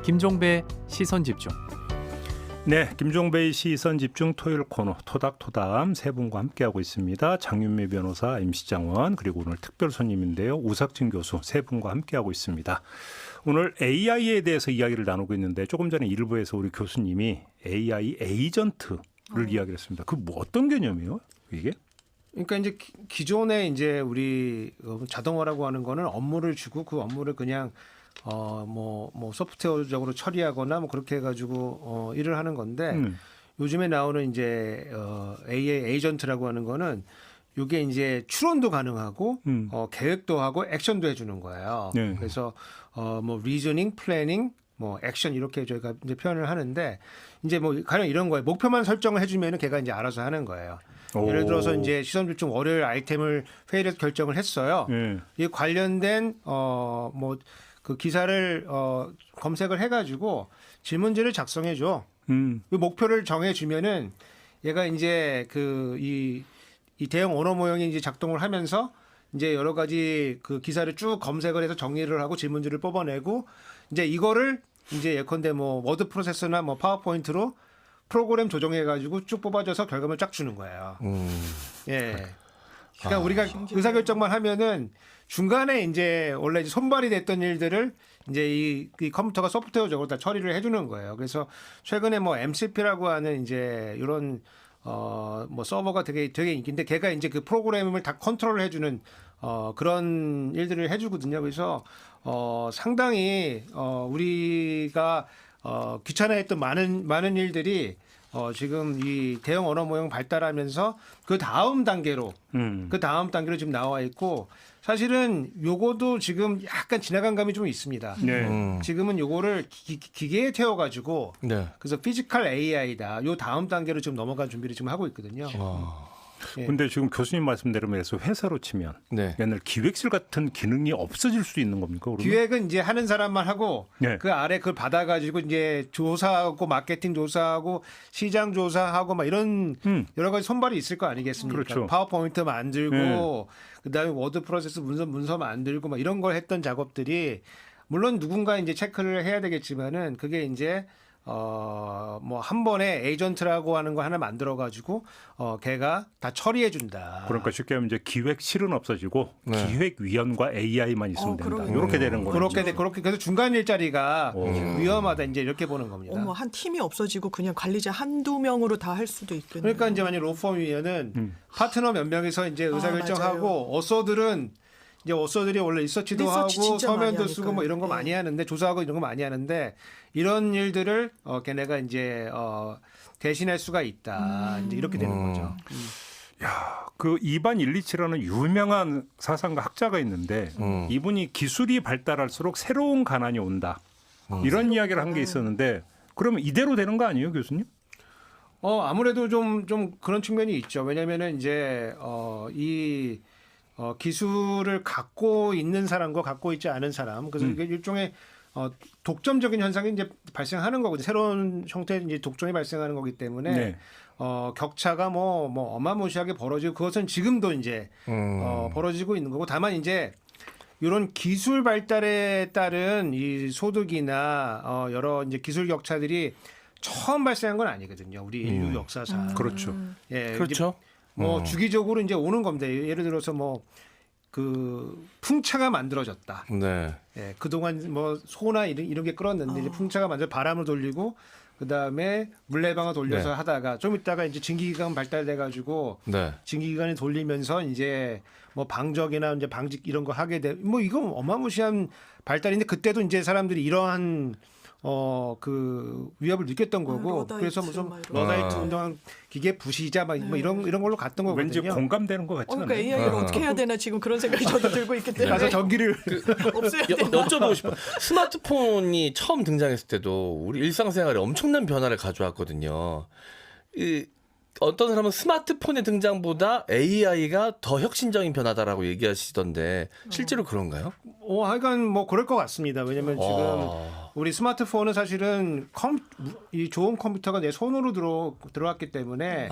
김종배 시선집중. 네, 김종배의 시선집중 토요일 코너 토닥토닥 세 분과 함께하고 있습니다. 장윤미 변호사, MC장원 그리고 오늘 특별 손님인데요. 우석진 교수 세 분과 함께하고 있습니다. 오늘 AI에 대해서 이야기를 나누고 있는데 조금 전에 일부에서 우리 교수님이 AI 에이전트를 이야기를 했습니다. 그 뭐 어떤 개념이에요? 이게? 그러니까 이제 기존에 이제 우리 자동화라고 하는 거는 업무를 주고 그 업무를 그냥 뭐 소프트웨어적으로 처리하거나 뭐 그렇게 해가지고 일을 하는 건데 요즘에 나오는 이제 AI 에이전트라고 하는 거는 이게 이제 추론도 가능하고 계획도 하고 액션도 해주는 거예요. 네. 그래서 뭐 리저닝, 플래닝, 뭐 액션 이렇게 저희가 이제 표현을 하는데 이제 뭐 가령 이런 거예요. 목표만 설정을 해주면은 걔가 이제 알아서 하는 거예요. 예를 들어서 이제 시선집중 월요일 아이템을 회의에서 결정을 했어요. 이 관련된 뭐 그 기사를 검색을 해가지고 질문지를 작성해 줘. 그 목표를 정해주면은 얘가 이제 이 대형 언어 모형이 이제 작동을 하면서 이제 여러 가지 그 기사를 쭉 검색을 해서 정리를 하고 질문지를 뽑아내고 이제 이거를 이제 예컨대 뭐 워드 프로세서나 뭐 파워포인트로 프로그램 조정해가지고 쭉 뽑아줘서 결과물 쫙 주는 거예요. 예. 그러니까 우리가 의사결정만 하면은 중간에 이제 원래 이제 손발이 됐던 일들을 이제 이 컴퓨터가 소프트웨어적으로 다 처리를 해주는 거예요. 그래서 최근에 뭐 MCP라고 하는 이제 이런 뭐 서버가 되게 인기인데 걔가 이제 그 프로그램을 다 컨트롤을 해주는 그런 일들을 해주거든요. 그래서 상당히 우리가 귀찮아했던 많은 일들이 지금 이 대형 언어 모형 발달하면서 그 다음 단계로 지금 나와 있고 사실은 요거도 지금 약간 지나간 감이 좀 있습니다. 네. 지금은 요거를 기계에 태워가지고 네. 그래서 피지컬 AI다. 요 다음 단계로 지금 넘어갈 준비를 지금 하고 있거든요. 예. 근데 지금 교수님 말씀대로 해서 회사로 치면 네. 옛날 기획실 같은 기능이 없어질 수 있는 겁니까? 그러면? 기획은 이제 하는 사람만 하고 네. 그 아래 그걸 받아가지고 이제 조사하고 마케팅 조사하고 시장 조사하고 막 이런 여러 가지 손발이 있을 거 아니겠습니까? 그렇죠. 파워포인트 만들고 그다음에 워드 프로세스 문서 만들고 막 이런 걸 했던 작업들이 물론 누군가 이제 체크를 해야 되겠지만은 그게 이제 뭐 한 번에 에이전트라고 하는 거 하나 만들어 가지고 걔가 다 처리해 준다. 그러니까 쉽게 하면 이제 기획실은 없어지고 네. 기획위원과 AI만 있으면 된다. 그러네요. 이렇게 되는 거죠. 그렇게 그래서 중간 일자리가 위험하다 이제 이렇게 보는 겁니다. 어머, 한 팀이 없어지고 그냥 관리자 한두 명으로 다 할 수도 있겠네요. 그러니까 이제 만약 로펌이면은 파트너 몇 명이서 이제 의사결정하고 어서들이 원래 리서치도 하고 진짜 많이 서면도 쓰고 하니까요. 뭐 이런 거 많이 하는데 조사하고 이런 거 많이 하는데 이런 일들을 걔네가 이제 대신할 수가 있다. 이제 이렇게 되는 거죠. 야, 그 이반 일리치라는 유명한 사상가 학자가 있는데 이분이 기술이 발달할수록 새로운 가난이 온다. 이런 이야기를 한 게 있었는데 그러면 이대로 되는 거 아니에요, 교수님? 아무래도 좀 그런 측면이 있죠. 왜냐면은 이제 기술을 갖고 있는 사람과 갖고 있지 않은 사람. 그래서 이게 일종의 독점적인 현상이 이제 발생하는 거거든요. 새로운 형태의 이제 독점이 발생하는 거기 때문에 네. 격차가 뭐 어마무시하게 벌어지고 그것은 지금도 이제 벌어지고 있는 거고 다만 이제 이런 기술 발달에 따른 이 소득이나 여러 이제 기술 격차들이 처음 발생한 건 아니거든요. 우리 인류 역사상. 그렇죠. 예, 그렇죠. 뭐 주기적으로 이제 오는 겁니다. 예를 들어서 뭐 그 풍차가 만들어졌다. 네. 예, 그동안 뭐 소나 이런 게 끌었는데 이제 풍차가 만들어 바람을 돌리고 그다음에 물레방아 돌려서 네. 하다가 좀 있다가 이제 증기기관 발달돼 가지고 네. 증기기관이 돌리면서 이제 뭐 방적이나 이제 방직 이런 거 하게 돼. 뭐 이건 어마무시한 발달인데 그때도 이제 사람들이 이러한 그 위협을 느꼈던 거고 러다이트, 그래서 무슨 막 이런 러다이트 운동한 기계 부시자 막 뭐 이런 걸로 갔던 거거든요. 왠지 공감되는 것 같지 그러니까 않아요? AI를 어떻게 해야 되나 지금 그런 생각이 저도 들고 있기 때문에 가서 전기를 없애야 되나. 여쭤보고 싶어요. 스마트폰이 처음 등장했을 때도 우리 일상생활에 엄청난 변화를 가져왔거든요. 어떤 사람은 스마트폰의 등장보다 AI가 더 혁신적인 변화다라고 얘기하시던데 실제로 그런가요? 하여간 뭐 그럴 것 같습니다. 왜냐면 지금 우리 스마트폰은 사실은 이 좋은 컴퓨터가 내 손으로 들어왔기 때문에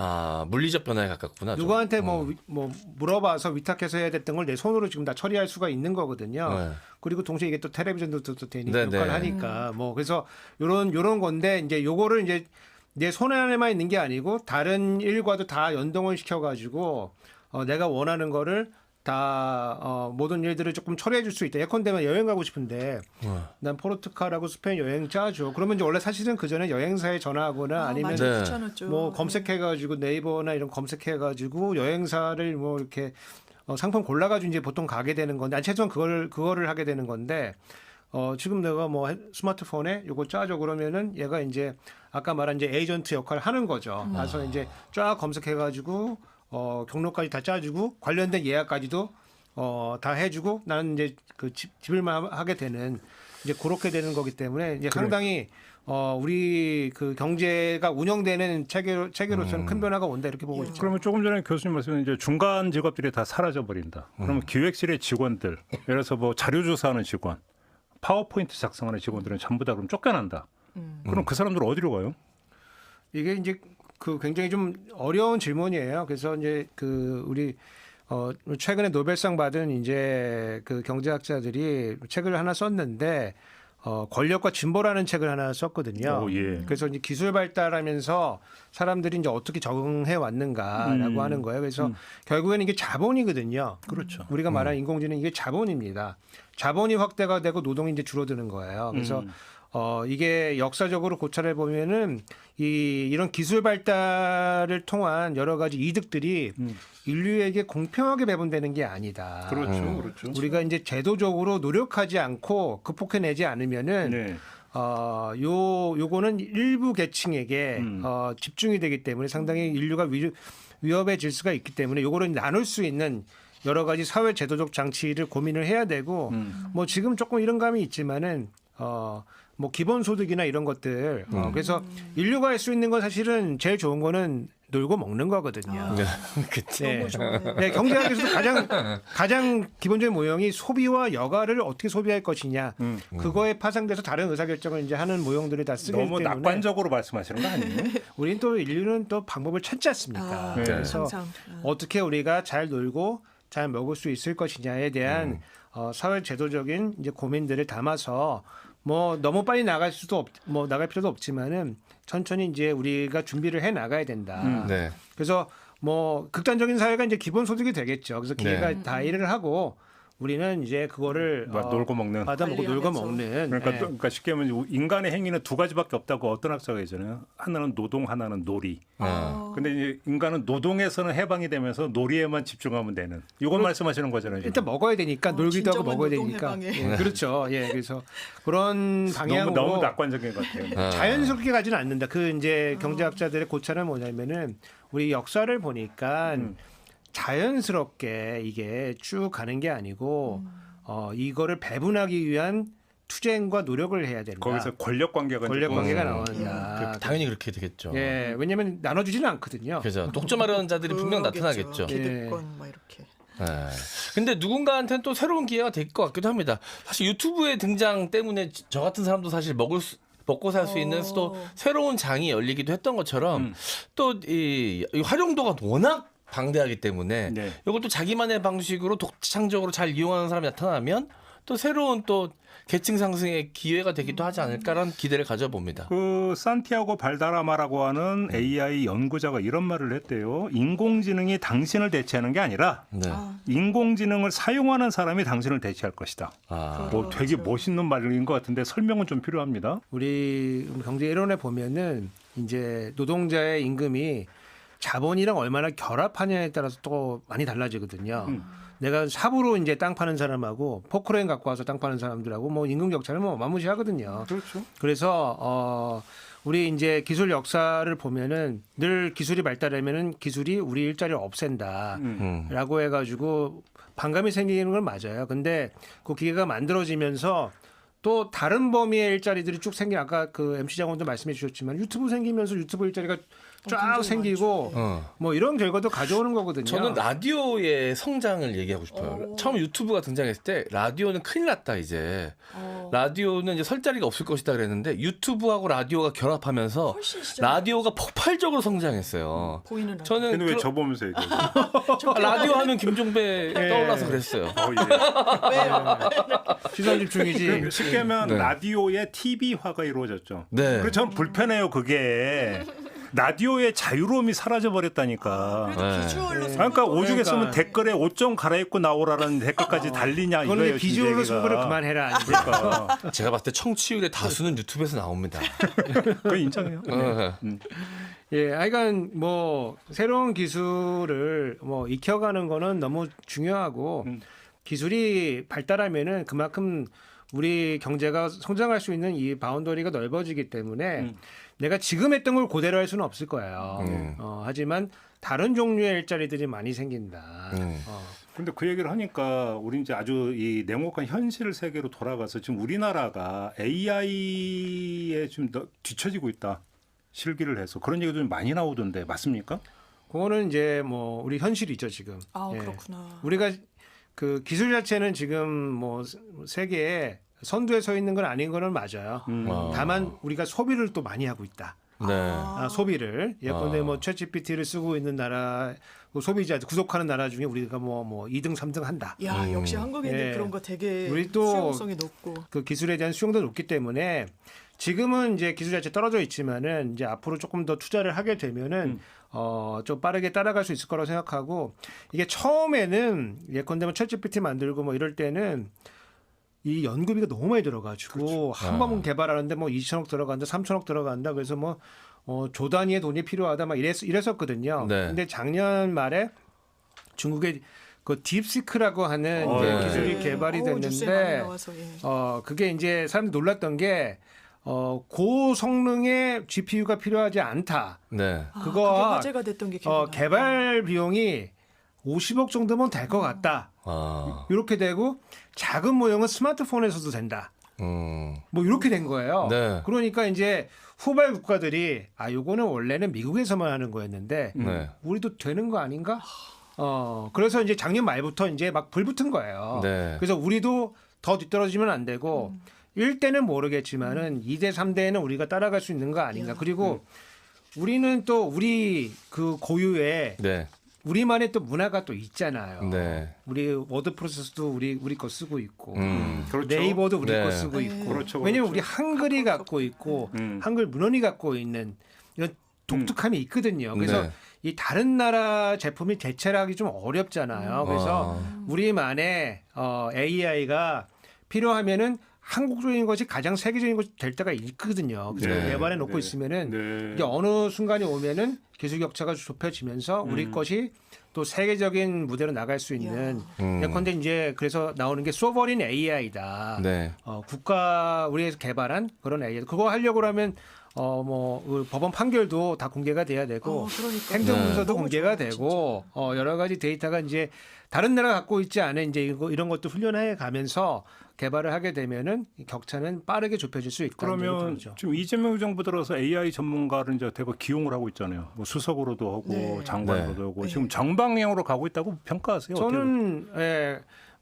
물리적 변화에 가깝구나. 좀. 누구한테 뭐 물어봐서 위탁해서 해야 됐던 걸 내 손으로 지금 다 처리할 수가 있는 거거든요. 네. 그리고 동시에 이게 또 텔레비전도 또 되니까 네, 역할을 네. 하니까 뭐 그래서 요런 건데 이제 요거를 이제 내 손 안에만 있는 게 아니고 다른 일과도 다 연동을 시켜가지고 내가 원하는 거를 다 모든 일들을 조금 처리해 줄 수 있다. 예컨대면 여행 가고 싶은데 난 포르투갈하고 스페인 여행 짜줘. 그러면 이제 원래 사실은 그 전에 여행사에 전화하거나 아니면 맞아요. 네. 귀찮았죠. 뭐 검색해가지고 네이버나 이런 검색해가지고 여행사를 뭐 이렇게 상품 골라가지고 이제 보통 가게 되는 건데 아니 최소한 그거를 하게 되는 건데 지금 내가 뭐 스마트폰에 요거 짜줘 그러면은 얘가 이제 아까 말한 이제 에이전트 역할을 하는 거죠. 가서 이제 쫙 검색해가지고 경로까지 다 짜주고 관련된 예약까지도 다 해주고 나는 이제 그 집을만 하게 되는 이제 그렇게 되는 거기 때문에 이제 상당히 우리 그 경제가 운영되는 체계로서는 큰 변화가 온다 이렇게 보고 있죠. 그러면 조금 전에 교수님 말씀은 이제 중간 직업들이 다 사라져 버린다. 그러면 기획실의 직원들, 예를 들어서 뭐 자료 조사하는 직원, 파워포인트 작성하는 직원들은 전부 다 그럼 쫓겨난다. 그럼 그 사람들 어디로 가요? 이게 이제 그 굉장히 좀 어려운 질문이에요. 그래서 이제 그 우리 최근에 노벨상 받은 이제 그 경제학자들이 책을 하나 썼는데 권력과 진보라는 책을 하나 썼거든요. 예. 그래서 이제 기술 발달하면서 사람들이 이제 어떻게 적응해 왔는가라고 하는 거예요. 그래서 결국에는 이게 자본이거든요. 그렇죠. 우리가 말하는 인공지능 이게 자본입니다. 자본이 확대가 되고 노동이 이제 줄어드는 거예요. 그래서 이게 역사적으로 고찰해 보면은 이런 기술 발달을 통한 여러 가지 이득들이 인류에게 공평하게 배분되는 게 아니다. 그렇죠. 그렇죠. 우리가 이제 제도적으로 노력하지 않고 극복해내지 않으면은 네. 요거는 일부 계층에게 집중이 되기 때문에 상당히 인류가 위협해질 수가 있기 때문에 요거를 나눌 수 있는 여러 가지 사회 제도적 장치를 고민을 해야 되고 뭐 지금 조금 이런 감이 있지만은 뭐 기본소득이나 이런 것들 그래서 인류가 할 수 있는 건 사실은 제일 좋은 거는 놀고 먹는 거거든요. 그치. 네. 너무 좋아요. 네, 경제학에서도 가장 기본적인 모형이 소비와 여가를 어떻게 소비할 것이냐 그거에 파생돼서 다른 의사결정을 이제 하는 모형들을 다 쓰기 너무 때문에 낙관적으로 말씀하시는 거 아니에요? 우리는 또 인류는 또 방법을 찾지 않습니까? 네. 그래서 항상. 어떻게 우리가 잘 놀고 잘 먹을 수 있을 것이냐에 대한 사회 제도적인 이제 고민들을 담아서 뭐 너무 빨리 나갈 필요도 없지만은 천천히 이제 우리가 준비를 해 나가야 된다. 네. 그래서 뭐 극단적인 사회가 이제 기본소득이 되겠죠. 그래서 기회가 네. 다 일을 하고 우리는 이제 그거를 놀고 먹는. 받아먹고 놀고 관리하면서. 먹는. 그러니까, 네. 그러니까 쉽게 하면 인간의 행위는 두 가지밖에 없다고 어떤 학자가 있잖아요. 하나는 노동, 하나는 놀이. 근데 이제 인간은 노동에서는 해방이 되면서 놀이에만 집중하면 되는. 이건 말씀하시는 거잖아요. 지금. 일단 먹어야 되니까 놀기도 하고 진정한 먹어야 노동 되니까. 해방에. 예, 그렇죠. 예, 그래서 그런 방향으로 너무 낙관적인 것 같아요. 자연스럽게 가지는 않는다. 그 이제 경제학자들의 고찰은 뭐냐면은 우리 역사를 보니까 자연스럽게 이게 쭉 가는 게 아니고 이거를 배분하기 위한 투쟁과 노력을 해야 된다. 거기서 권력 관계가 권력 관계가 좀- 나온다. 당연히 그렇게 되겠죠. 예, 왜냐하면 나눠주지는 않거든요. 그래서 독점하려는 자들이 분명 그러겠죠. 나타나겠죠. 기득권 막 이렇게. 네. 근데 누군가한테는 또 새로운 기회가 될 것 같기도 합니다. 사실 유튜브의 등장 때문에 저 같은 사람도 사실 먹고 살 수 있는 또 새로운 장이 열리기도 했던 것처럼 또 이 활용도가 워낙 방대하기 때문에 네. 이것도 자기만의 방식으로 독창적으로 잘 이용하는 사람이 나타나면 또 새로운 또 계층 상승의 기회가 되기도 하지 않을까라는 기대를 가져봅니다. 그 산티아고 발다라마라고 하는 AI 연구자가 이런 말을 했대요. 인공지능이 당신을 대체하는 게 아니라 네. 인공지능을 사용하는 사람이 당신을 대체할 것이다. 아, 되게 멋있는 말인 것 같은데 설명은 좀 필요합니다. 우리 경제 이론에 보면은 이제 노동자의 임금이 자본이랑 얼마나 결합하냐에 따라서 또 많이 달라지거든요. 내가 삽으로 이제 땅 파는 사람하고 포크레인 갖고 와서 땅 파는 사람들하고 뭐 임금 격차는 뭐 마무시하거든요. 그렇죠. 그래서 우리 이제 기술 역사를 보면은 늘 기술이 발달하면은 기술이 우리 일자리를 없앤다라고 해가지고 반감이 생기는 건 맞아요. 근데 그 기계가 만들어지면서 또 다른 범위의 일자리들이 쭉 생겨 아까 그 MC 장관도 말씀해 주셨지만 유튜브 생기면서 유튜브 일자리가 쫙 굉장히 생기고 많죠. 뭐 이런 결과도 가져오는 거거든요. 저는 라디오의 성장을 얘기하고 싶어요. 오. 처음 유튜브가 등장했을 때 라디오는 큰일 났다 이제. 라디오는 이제 설 자리가 없을 것이다 그랬는데 유튜브하고 라디오가 결합하면서 훨씬 시장 라디오가 폭발적으로 성장했어요. 보이는 라디오. 저는 근데 왜 저 보면서 얘기해요? 라디오 하면 김종배 떠올라서 그랬어요. 시선 집중이지. 쉽게 하면 네. 라디오의 TV화가 이루어졌죠. 네. 그래서 전 불편해요 그게. 라디오의 자유로움이 사라져 버렸다니까. 그래도 네. 비주얼로 그러니까 오죽 했으면 그러니까. 댓글에 옷 좀 갈아입고 나오라는 댓글까지 달리냐 그거는 이거예요. 비주얼로 진짜 승부를 얘기가. 그만해라. 이제. 그러니까 제가 봤을 때 청취율의 다수는 유튜브에서 나옵니다. 그거 인정해요. 네. 예, 하여간 뭐 새로운 기술을 뭐 익혀가는 거는 너무 중요하고 기술이 발달하면은 그만큼 우리 경제가 성장할 수 있는 이 바운더리가 넓어지기 때문에 내가 지금 했던 걸 그대로 할 수는 없을 거예요. 하지만 다른 종류의 일자리들이 많이 생긴다. 근데 그 얘기를 하니까 우리 이제 아주 이 냉혹한 현실 세계로 돌아가서 지금 우리나라가 AI에 좀 뒤처지고 있다. 실기를 해서 그런 얘기도 좀 많이 나오던데 맞습니까? 그거는 이제 뭐 우리 현실이죠 지금. 아 예. 그렇구나. 우리가 그 기술 자체는 지금 뭐 세계에 선두에 서 있는 건 아닌 거는 맞아요. 다만 우리가 소비를 또 많이 하고 있다. 네. 소비를 예컨대 뭐 챗GPT를 쓰고 있는 나라 소비자 구속하는 나라 중에 우리가 뭐 2등 3등 한다. 야 역시 한국인들 예. 그런 거 되게 우리 또 수용성이 높고. 그 기술에 대한 수용도 높기 때문에 지금은 이제 기술 자체 떨어져 있지만은 이제 앞으로 조금 더 투자를 하게 되면은 좀 빠르게 따라갈 수 있을 거라고 생각하고 이게 처음에는 예컨대 뭐 챗GPT 만들고 뭐 이럴 때는 이 연구비가 너무 많이 들어가지고 한 번 개발하는데 뭐 2천억 들어간다, 3천억 들어간다. 그래서 뭐 조 단위의 돈이 필요하다 막 이랬었거든요. 네. 근데 작년 말에 중국의 그 딥시크라고 하는 이제 네. 기술이 개발이 뉴스에 많이 됐는데 나와서, 예. 그게 이제 사람들이 놀랐던 게 고성능의 GPU가 필요하지 않다. 네. 아, 그거 그게 화제가 됐던 게 기억나. 개발 비용이 50억 정도면 될 것 같다. 아. 이렇게 되고 작은 모형은 스마트폰에서도 된다. 뭐 이렇게 된 거예요. 네. 그러니까 이제 후발 국가들이 요거는 원래는 미국에서만 하는 거였는데 네. 우리도 되는 거 아닌가? 그래서 이제 작년 말부터 이제 막 불붙은 거예요. 네. 그래서 우리도 더 뒤떨어지면 안 되고 1대는 모르겠지만은 2대, 3대에는 우리가 따라갈 수 있는 거 아닌가. 그리고 우리는 또 우리 그 고유의 네. 우리만의 또 문화가 또 있잖아요. 네. 우리 워드 프로세서도 우리 거 쓰고 있고 그렇죠. 네이버도 우리 네. 거 쓰고 네. 있고 그렇죠, 왜냐면 그렇죠. 우리 한글이 갖고 있고 한글 문헌이 갖고 있는 이런 독특함이 있거든요. 그래서 네. 이 다른 나라 제품이 대체하기 좀 어렵잖아요. 그래서 우리만의 AI가 필요하면은 한국적인 것이 가장 세계적인 것이 될 때가 있거든요. 그래서 네. 개발해 놓고 네. 있으면은 네. 이게 어느 순간이 오면은 기술 격차가 좁혀지면서 우리 것이 또 세계적인 무대로 나갈 수 있는 예컨대 이제 그래서 나오는 게 소버린 AI다. 네. 국가 우리에서 개발한 그런 AI. 그거 하려고 하면 그 법원 판결도 다 공개가 돼야 되고 그러니까. 행정문서도 너무 공개가 좋아요, 되고 여러 가지 데이터가 이제 다른 나라가 갖고 있지 않은 이제 이런 것도 훈련해 가면서 개발을 하게 되면은 격차는 빠르게 좁혀질 수 있다. 그러면 지금 이재명 정부 들어서 AI 전문가를 이제 대거 기용을 하고 있잖아요. 뭐 수석으로도 하고 네. 장관으로도 네. 하고 지금 정방향으로 가고 있다고 평가하세요? 저는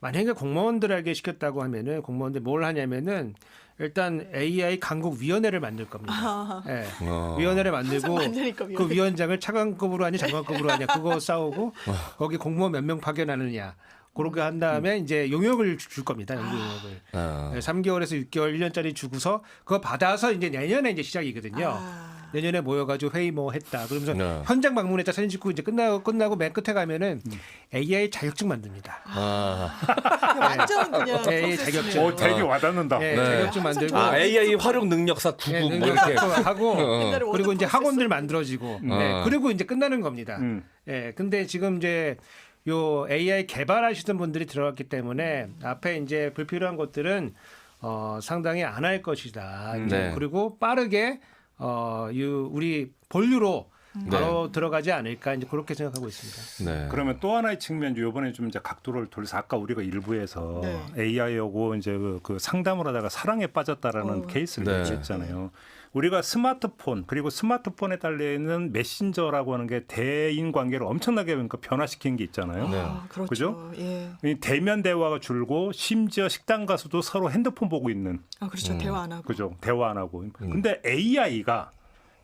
만약에 공무원들에게 시켰다고 하면은 공무원들 뭘 하냐면은 일단 AI 강국위원회를 만들 겁니다. 예. 위원회를 만들고 만드니까 그 위원회. 위원장을 차관급으로 하냐 장관급으로 하냐 그거 싸우고 거기 공무원 몇 명 파견하느냐 그렇게 한 다음에 이제 용역을 줄 겁니다. 연구 용역을. 3개월에서 6개월 1년짜리 주고서 그거 받아서 이제 내년에 이제 시작이거든요. 내년에 모여가지고 회의 뭐 했다. 그러면서 네. 현장 방문했다 사진 찍고 이제 끝나고 맨 끝에 가면은 AI 자격증 만듭니다. 완전 그냥 AI 프로세스네요. 자격증. 되게 와닿는다. 네, 네. 자격증 만들고 AI 활용 능력사 9급 네, 뭐 이렇게. 하고 옛날에 워드 그리고 이제 프로세서. 학원들 만들어지고 네, 그리고 이제 끝나는 겁니다. 예, 근데 지금 이제 요 AI 개발하시던 분들이 들어갔기 때문에 앞에 이제 불필요한 것들은 상당히 안 할 것이다. 네. 그리고 빠르게 우리 본류로 바로 들어가지 않을까 이제 그렇게 생각하고 있습니다. 네. 그러면 또 하나의 측면, 이번에 좀 이제 각도를 돌려서 아까 우리가 일부에서 네. AI하고 이제 그 상담을 하다가 사랑에 빠졌다라는 케이스를 네. 얘기했잖아요. 우리가 스마트폰 그리고 스마트폰에 달려 있는 메신저라고 하는 게 대인 관계를 엄청나게 그러니까 변화시킨 게 있잖아요. 네. 아, 그렇죠. 그죠? 예. 이 대면 대화가 줄고 심지어 식당 가서도 서로 핸드폰 보고 있는, 아, 그렇죠. 대화 안 하고. 그죠? 대화 안 하고. 근데 AI가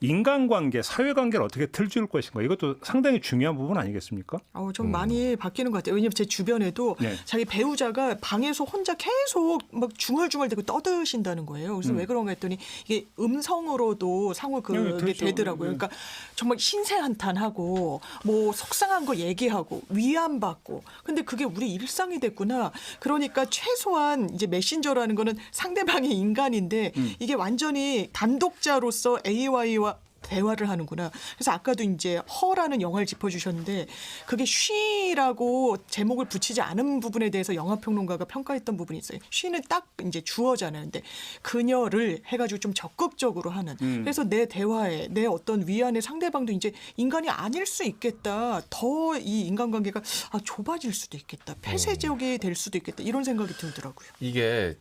인간관계, 사회관계를 어떻게 틀어줄 것인가, 이것도 상당히 중요한 부분 아니겠습니까? 좀 많이 바뀌는 것 같아요. 왜냐하면 제 주변에도 네. 자기 배우자가 방에서 혼자 계속 막 중얼중얼대고 떠드신다는 거예요. 그래서 왜 그런가 했더니 이게 음성으로도 상호 그게 그렇죠. 되더라고요. 그러니까 정말 신세한탄하고 뭐 속상한 거 얘기하고 위안받고. 근데 그게 우리 일상이 됐구나. 그러니까 최소한 이제 메신저라는 거는 상대방이 인간인데 이게 완전히 단독자로서 AI와 대화를 하는구나. 그래서 아까도 이제 허라는 영화를 짚어주셨는데 그게 쉬라고 제목을 붙이지 않은 부분에 대해서 영화평론가가 평가했던 부분이 있어요. 쉬는 딱 이제 주어잖아요. 근데 그녀를 해가지고 좀 적극적으로 하는. 그래서 내 대화에 내 어떤 위안의 상대방도 이제 인간이 아닐 수 있겠다. 더 이 인간관계가 좁아질 수도 있겠다. 폐쇄적이 될 수도 있겠다. 이런 생각이 들더라고요. 이게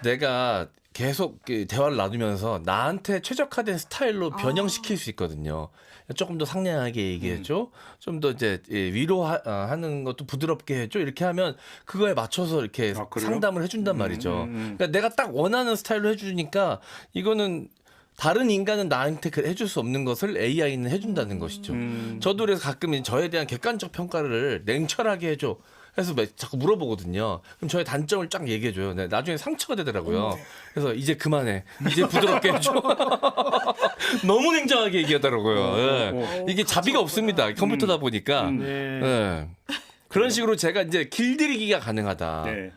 내가 계속 대화를 나누면서 나한테 최적화된 스타일로 변형시킬 수 있거든요. 조금 더 상냥하게 얘기해줘. 좀 더 이제 위로하는 것도 부드럽게 해줘. 이렇게 하면 그거에 맞춰서 이렇게 그래요? 상담을 해준단 말이죠. 그러니까 내가 딱 원하는 스타일로 해주니까 이거는 다른 인간은 나한테 해줄 수 없는 것을 AI는 해준다는 것이죠. 저도 그래서 가끔 저에 대한 객관적 평가를 냉철하게 해줘. 그래서 자꾸 물어보거든요. 그럼 저의 단점을 쫙 얘기해줘요. 네, 나중에 상처가 되더라고요. 그래서 이제 그만해. 이제 부드럽게 해줘. 너무 냉정하게 얘기하더라고요. 예. 이게 자비가 없습니다. 컴퓨터다 보니까. 예. 그런 식으로 제가 이제 길들이기가 가능하다. 네.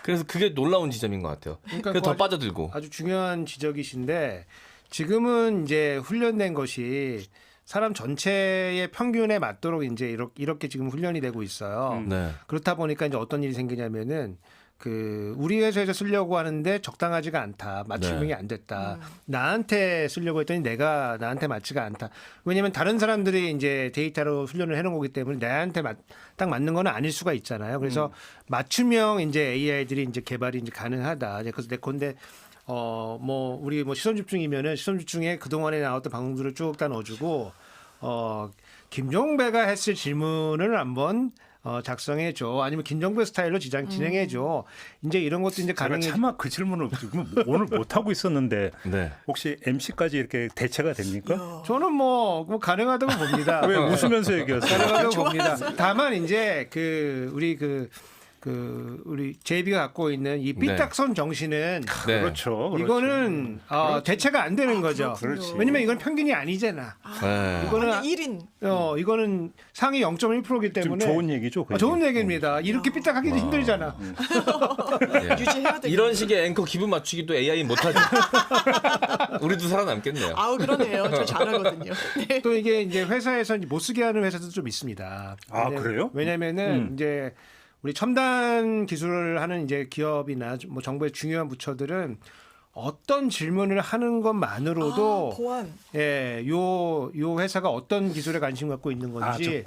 그래서 그게 놀라운 지점인 것 같아요. 그러니까 그래서 더 아주- 빠져들고. 아주 중요한 지적이신데 지금은 이제 훈련된 것이 사람 전체의 평균에 맞도록 이제 이렇게 지금 훈련이 되고 있어요. 네. 그렇다 보니까 이제 어떤 일이 생기냐면은 그 우리 회사에서 쓰려고 하는데 적당하지가 않다. 맞춤형이 네. 안 됐다. 나한테 쓰려고 했더니 내가 나한테 맞지가 않다. 왜냐하면 다른 사람들이 이제 데이터로 훈련을 해놓은 거기 때문에 나한테 딱 맞는 건 아닐 수가 있잖아요. 그래서 맞춤형 이제 AI들이 이제 개발이 이제 가능하다. 그래서 내 건데 뭐 우리 뭐 시선 집중이면은 시선 집중에 그 동안에 나왔던 방송들을 쭉 다 넣어주고 김종배가 했을 질문을 한번 작성해줘. 아니면 김종배 스타일로 진행해줘. 이제 이런 것도 이제 제가 가능해. 차마 그 질문을 지금 오늘 못 하고 있었는데 네. 혹시 MC까지 이렇게 대체가 됩니까? 저는 뭐 가능하다고 봅니다. 왜 웃으면서 얘기했어요? 가능하다고 봅니다. 다만 이제 우리 제이비가 갖고 있는 이 삐딱선 정신은 네. 그렇죠. 이거는 대체가 안 되는 거죠. 그렇지. 왜냐면 이건 평균이 아니잖아. 네. 이거는 완전 1인. 이거는 상위 0.1%이기 좀 때문에 좋은 얘기죠. 그 좋은 얘기. 얘기입니다. 이렇게 삐딱하기도 힘들잖아. 예. 유지해야 돼. 이런 식의 앵커 기분 맞추기도 AI 못하죠. 우리도 살아남겠네요. 그러네요. 저 잘하거든요. 네. 또 이게 이제 회사에서 못 쓰게 하는 회사도 좀 있습니다. 그래요? 왜냐면은 이제 우리 첨단 기술을 하는 이제 기업이나 뭐 정부의 중요한 부처들은 어떤 질문을 하는 것만으로도 보안. 요 회사가 어떤 기술에 관심 갖고 있는 건지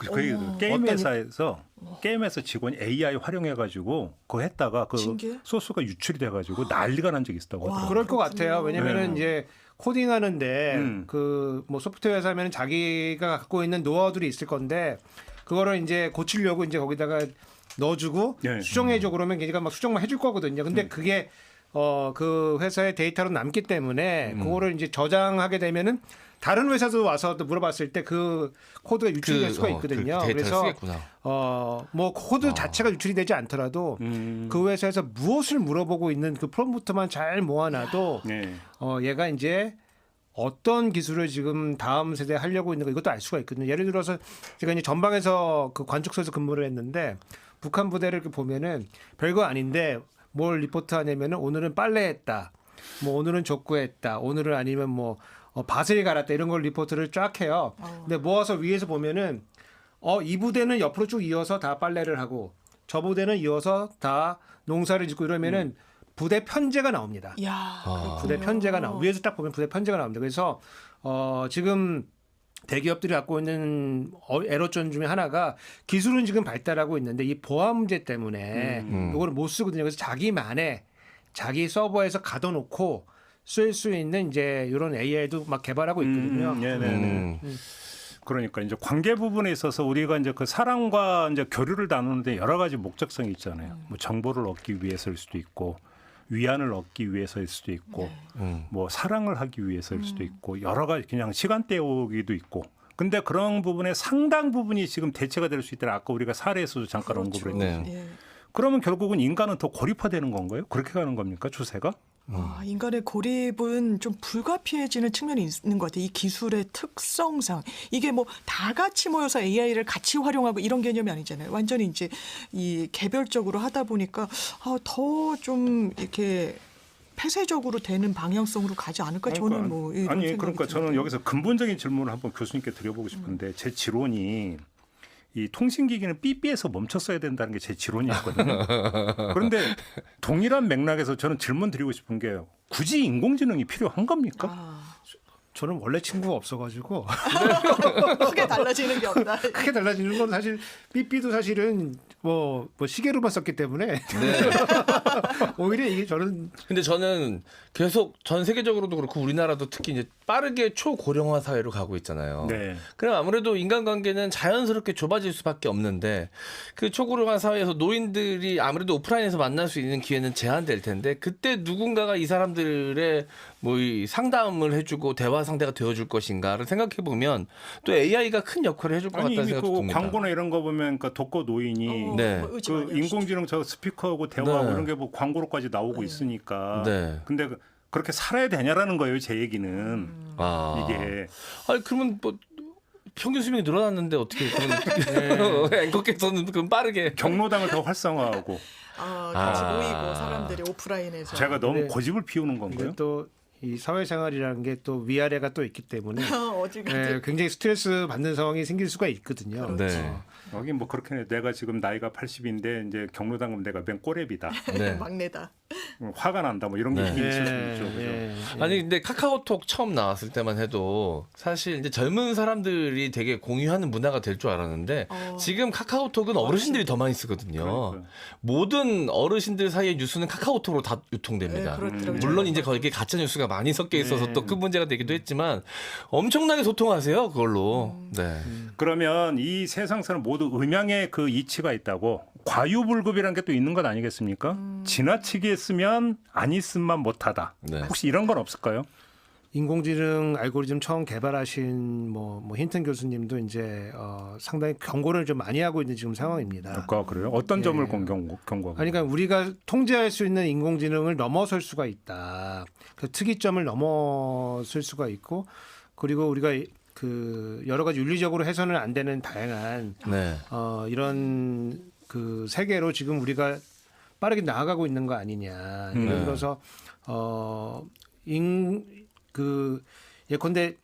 게임 회사에서 게임에서 직원이 AI 활용해가지고 그거 했다가 그 신기해? 소스가 유출이 돼가지고 난리가 난 적이 있었다고 하더라고요. 그럴 것 같아요. 왜냐면은 네. 이제 코딩하는데 음. 그 뭐 소프트웨어 회사면 자기가 갖고 있는 노하우들이 있을 건데 그거를 이제 고치려고 이제 거기다가 넣어주고 네. 수정해줘 그러면 걔가 막 수정만 해줄 거거든요. 근데 그게 그 회사의 데이터로 남기 때문에 그거를 이제 저장하게 되면은 다른 회사도 와서 또 물어봤을 때 그 코드가 유출이 될 수가 있거든요. 그 데이터를 그래서 쓰겠구나. 뭐 코드 자체가 유출이 되지 않더라도 그 회사에서 무엇을 물어보고 있는 그 프롬프트만 잘 모아놔도 네. 얘가 이제 어떤 기술을 지금 다음 세대에 하려고 있는 거 이것도 알 수가 있거든요. 예를 들어서 제가 이제 전방에서 그 관측소에서 근무를 했는데 북한 부대를 이렇게 보면은 별거 아닌데 뭘 리포트하냐면은 오늘은 빨래했다, 뭐 오늘은 족구했다, 오늘은 아니면 뭐 밭을 갈았다 이런 걸 리포트를 쫙 해요. 근데 모아서 위에서 보면은 이 부대는 옆으로 쭉 이어서 다 빨래를 하고 저 부대는 이어서 다 농사를 짓고 이러면은 부대 편제가 나옵니다. 야, 부대 편제가 위에서 딱 보면 부대 편제가 나옵니다. 그래서 지금 대기업들이 갖고 있는 애로점 중에 하나가 기술은 지금 발달하고 있는데 이 보안 문제 때문에 이거를 못 쓰거든요. 그래서 자기 서버에서 가둬놓고 쓸 수 있는 이제 이런 AI도 막 개발하고 있거든요. 네네네. 그러니까 이제 관계 부분에 있어서 우리가 이제 그 사람과 이제 교류를 나누는데 여러 가지 목적성이 있잖아요. 뭐 정보를 얻기 위해서일 수도 있고 위안을 얻기 위해서일 수도 있고 뭐 사랑을 하기 위해서일 수도 있고 여러 가지 그냥 시간 때우기도 있고. 근데 그런 부분의 상당 부분이 지금 대체가 될 수 있다는 아까 우리가 사례에서도 잠깐 언급을 했죠. 네. 예. 그러면 결국은 인간은 더 고립화되는 건가요? 그렇게 가는 겁니까? 추세가? 인간의 고립은 좀 불가피해지는 측면이 있는 것 같아요. 이 기술의 특성상 이게 뭐 다 같이 모여서 AI를 같이 활용하고 이런 개념이 아니잖아요. 완전히 이제 이 개별적으로 하다 보니까 더 좀 이렇게 폐쇄적으로 되는 방향성으로 가지 않을까 저는 뭐 이런 아니 생각이 그러니까 듭니다. 저는 여기서 근본적인 질문을 한번 교수님께 드려보고 싶은데 제 지론이 이 통신기기는 삐삐에서 멈췄어야 된다는 게 제 지론이었거든요. 그런데 동일한 맥락에서 저는 질문 드리고 싶은 게 굳이 인공지능이 필요한 겁니까? 저는 원래 친구가 없어가지고 크게 달라지는 게 없다. 크게 달라지는 건 사실 삐삐도 사실은 뭐 시계로만 썼기 때문에 오히려 이게 저는 근데 저는 계속 전 세계적으로도 그렇고 우리나라도 특히 이제 빠르게 초고령화 사회로 가고 있잖아요. 네. 그럼 아무래도 인간관계는 자연스럽게 좁아질 수밖에 없는데 그 초고령화 사회에서 노인들이 아무래도 오프라인에서 만날 수 있는 기회는 제한될 텐데 그때 누군가가 이 사람들의 뭐 이 상담을 해주고 대화 상대가 되어줄 것인가를 생각해 보면 또 AI가 큰 역할을 해줄 것 아니 같다는 이미 생각도 그 듭니다. 광고나 이런 거 보면 그러니까 독거 노인이 네. 그 인공지능 저 스피커하고 대화하고 네. 이런 게 뭐 광고로까지 나오고 있으니까. 네. 근데 그렇게 살아야 되냐라는 거예요, 제 얘기는. 이게 아니 그러면 뭐 평균 수명이 늘어났는데 어떻게 그런 앵커께서는 그럼 빠르게 경로당을 더 활성화하고 같이 모이고 사람들이 오프라인에서 제가 너무 네. 고집을 피우는 건가요? 또 이 사회생활이라는 게 또 위아래가 또 있기 때문에 어디가 굉장히 스트레스 받는 상황이 생길 수가 있거든요. 네. 여기 뭐 그렇게 해. 내가 지금 나이가 80인데 이제 경로당은 내가 맨 꼬랩이다. 네. 막내다. 화가 난다 뭐 이런 게 네. 있을 수 있죠. 그죠? 아니 근데 카카오톡 처음 나왔을 때만 해도 사실 이제 젊은 사람들이 되게 공유하는 문화가 될 줄 알았는데 지금 카카오톡은 어르신들이 더 많이 쓰거든요. 그러니까요. 모든 어르신들 사이의 뉴스는 카카오톡으로 다 유통됩니다. 네, 그렇더라고요. 물론 이제 거기에 가짜 뉴스가 많이 섞여 있어서 네. 또 큰 문제가 되기도 했지만 엄청나게 소통하세요 그걸로. 네. 그러면 이 세상사는 모두 음양의 그 이치가 있다고 과유불급이라는 게 또 있는 것 아니겠습니까? 지나치게 쓰면 안 있음만 못하다. 네. 혹시 이런 건 없을까요? 인공지능 알고리즘 처음 개발하신 뭐 힌튼 교수님도 이제 상당히 경고를 좀 많이 하고 있는 지금 상황입니다. 그래요? 어떤 점을 예. 경고하고? 아니, 그러니까 우리가 통제할 수 있는 인공지능을 넘어설 수가 있다. 그 특이점을 넘어설 수가 있고, 그리고 우리가 그 여러 가지 윤리적으로 해서는 안 되는 다양한 네. 이런 그 세계로 지금 우리가 빠르게 나아가고 있는 거 아니냐. 예를 들어서 예컨대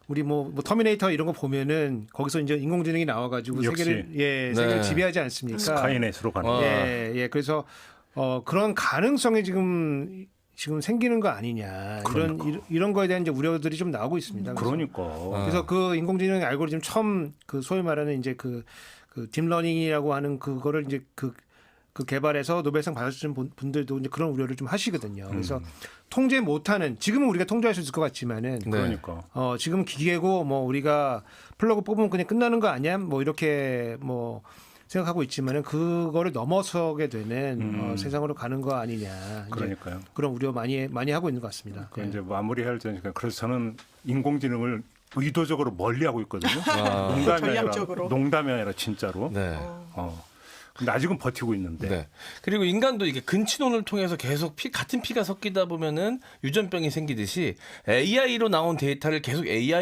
우리 뭐 터미네이터 이런 거 보면은 거기서 이제 인공지능이 나와가지고 역시. 세계를 네. 지배하지 않습니까? 스카이넷으로 가는. 어. 예. 그래서 그런 가능성이 지금 생기는 거 아니냐. 이런 거에 대한 이제 우려들이 좀 나오고 있습니다. 그러니까. 그래서 그 인공지능 알고리즘 처음 그 소위 말하는 이제 그 딥러닝이라고 하는 그거를 이제 그 개발해서 노벨상 받으신 분들도 이제 그런 우려를 좀 하시거든요. 그래서 통제 못하는 지금은 우리가 통제할 수 있을 것 같지만은 네. 그러니까. 지금 기계고 뭐 우리가 플러그 뽑으면 그냥 끝나는 거 아니야? 뭐 이렇게 뭐 생각하고 있지만은 그거를 넘어서게 되는 세상으로 가는 거 아니냐. 그러니까요. 그런 우려 많이 하고 있는 것 같습니다. 그 이제 마무리할 때니까 그래서 저는 인공지능을 의도적으로 멀리하고 있거든요. 전략적으로. 농담이 아니라 진짜로. 네. 근데 아직은 버티고 있는데. 네. 그리고 인간도 이게 근친혼을 통해서 계속 같은 피가 섞이다 보면은 유전병이 생기듯이 AI로 나온 데이터를 계속 AI가